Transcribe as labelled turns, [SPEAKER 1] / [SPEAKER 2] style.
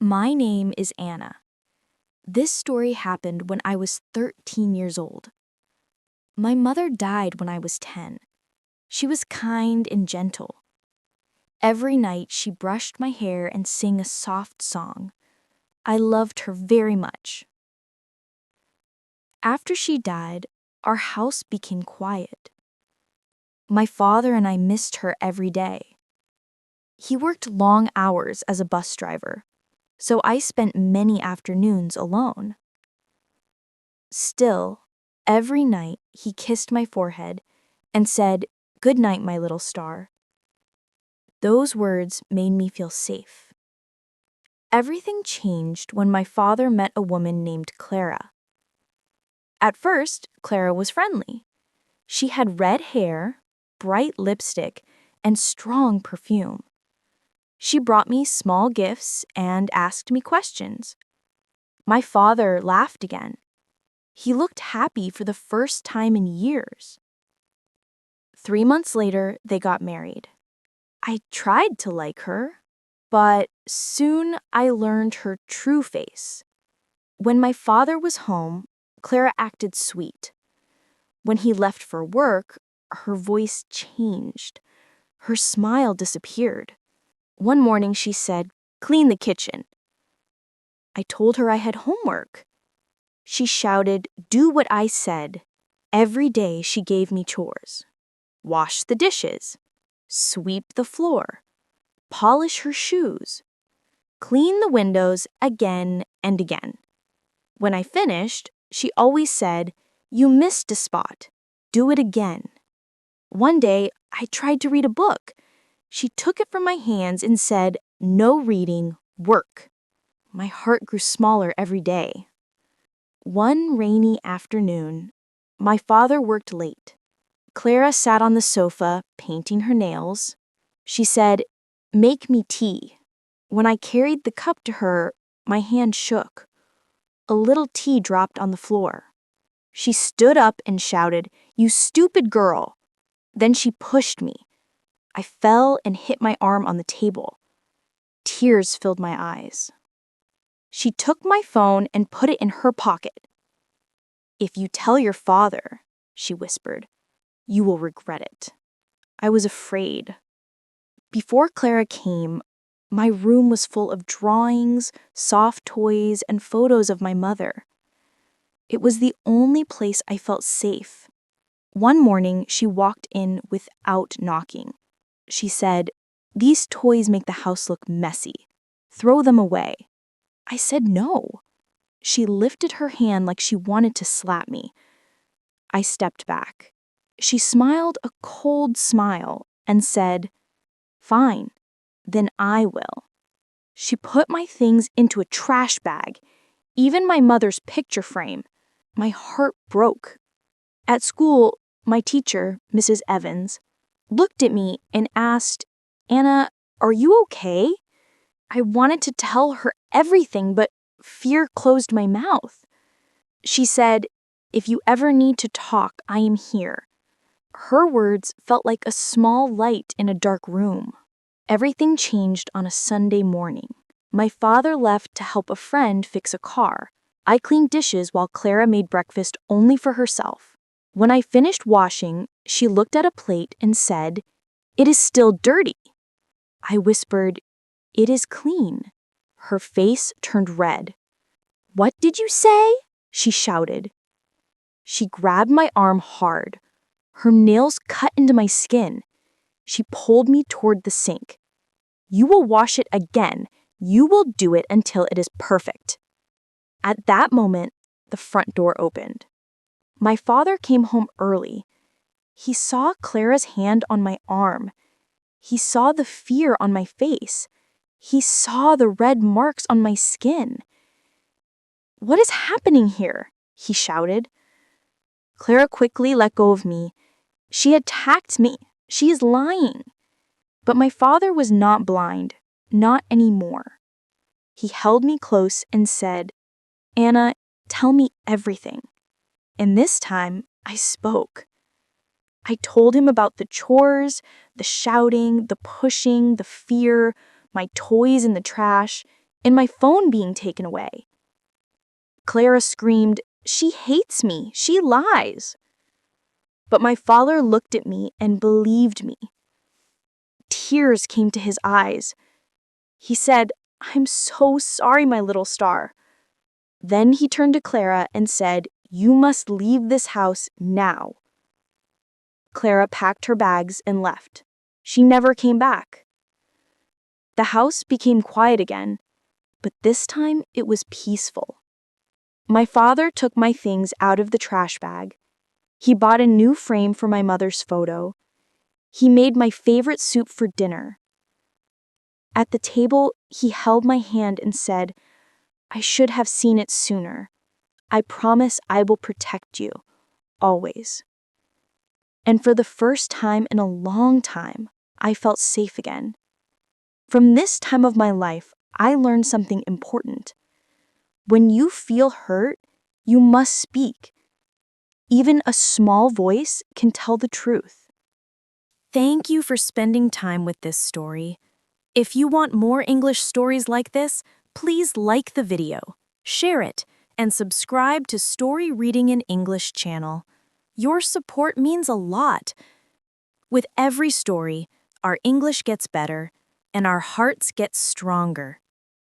[SPEAKER 1] My name is Anna. This story happened when I was 13 years old. My mother died when I was 10. She was kind and gentle. Every night she brushed my hair and sang a soft song. I loved her very much. After she died, our house became quiet. My father and I missed her every day. He worked long hours as a bus driver, so I spent many afternoons alone. Still, every night he kissed my forehead and said, "Good night, my little star." Those words made me feel safe. Everything changed when my father met a woman named Clara. At first, Clara was friendly. She had red hair, bright lipstick, and strong perfume. She brought me small gifts and asked me questions. My father laughed again. He looked happy for the first time in years. 3 months later, they got married. I tried to like her, but soon I learned her true face. When my father was home, Clara acted sweet. When he left for work, her voice changed. Her smile disappeared. One morning she said, "Clean the kitchen." I told her I had homework. She shouted, "Do what I said." Every day she gave me chores. Wash the dishes, sweep the floor, polish her shoes, clean the windows again and again. When I finished, she always said, "You missed a spot. Do it again." One day, I tried to read a book. She took it from my hands and said, "No reading, work." My heart grew smaller every day. One rainy afternoon, my father worked late. Clara sat on the sofa, painting her nails. She said, "Make me tea." When I carried the cup to her, my hand shook. A little tea dropped on the floor. She stood up and shouted, "You stupid girl." Then she pushed me. I fell and hit my arm on the table. Tears filled my eyes. She took my phone and put it in her pocket. "If you tell your father," she whispered, "you will regret it." I was afraid. Before Clara came, my room was full of drawings, soft toys, and photos of my mother. It was the only place I felt safe. One morning, she walked in without knocking. She said, "These toys make the house look messy. Throw them away." I said no. She lifted her hand like she wanted to slap me. I stepped back. She smiled a cold smile and said, "Fine, then I will." She put my things into a trash bag, even my mother's picture frame. My heart broke. At school, my teacher, Mrs. Evans, looked at me and asked, "Anna, are you okay?" I wanted to tell her everything, but fear closed my mouth. She said, "If you ever need to talk, I am here." Her words felt like a small light in a dark room. Everything changed on a Sunday morning. My father left to help a friend fix a car. I cleaned dishes while Clara made breakfast only for herself. When I finished washing, she looked at a plate and said, "It is still dirty." I whispered, "It is clean." Her face turned red. "What did you say?" she shouted. She grabbed my arm hard. Her nails cut into my skin. She pulled me toward the sink. "You will wash it again. You will do it until it is perfect." At that moment, the front door opened. My father came home early. He saw Clara's hand on my arm. He saw the fear on my face. He saw the red marks on my skin. "What is happening here?" he shouted. Clara quickly let go of me. "She attacked me. She is lying." But my father was not blind, not anymore. He held me close and said, "Anna, tell me everything." And this time, I spoke. I told him about the chores, the shouting, the pushing, the fear, my toys in the trash, and my phone being taken away. Clara screamed, "She hates me. She lies." But my father looked at me and believed me. Tears came to his eyes. He said, "I'm so sorry, my little star." Then he turned to Clara and said, "You must leave this house now." Clara packed her bags and left. She never came back. The house became quiet again, but this time it was peaceful. My father took my things out of the trash bag. He bought a new frame for my mother's photo. He made my favorite soup for dinner. At the table, he held my hand and said, "I should have seen it sooner. I promise I will protect you, always." And for the first time in a long time, I felt safe again. From this time of my life, I learned something important. When you feel hurt, you must speak. Even a small voice can tell the truth. Thank you for spending time with this story. If you want more English stories like this, please like the video, share it, and subscribe to Story Reading in English channel. Your support means a lot. With every story, our English gets better and our hearts get stronger.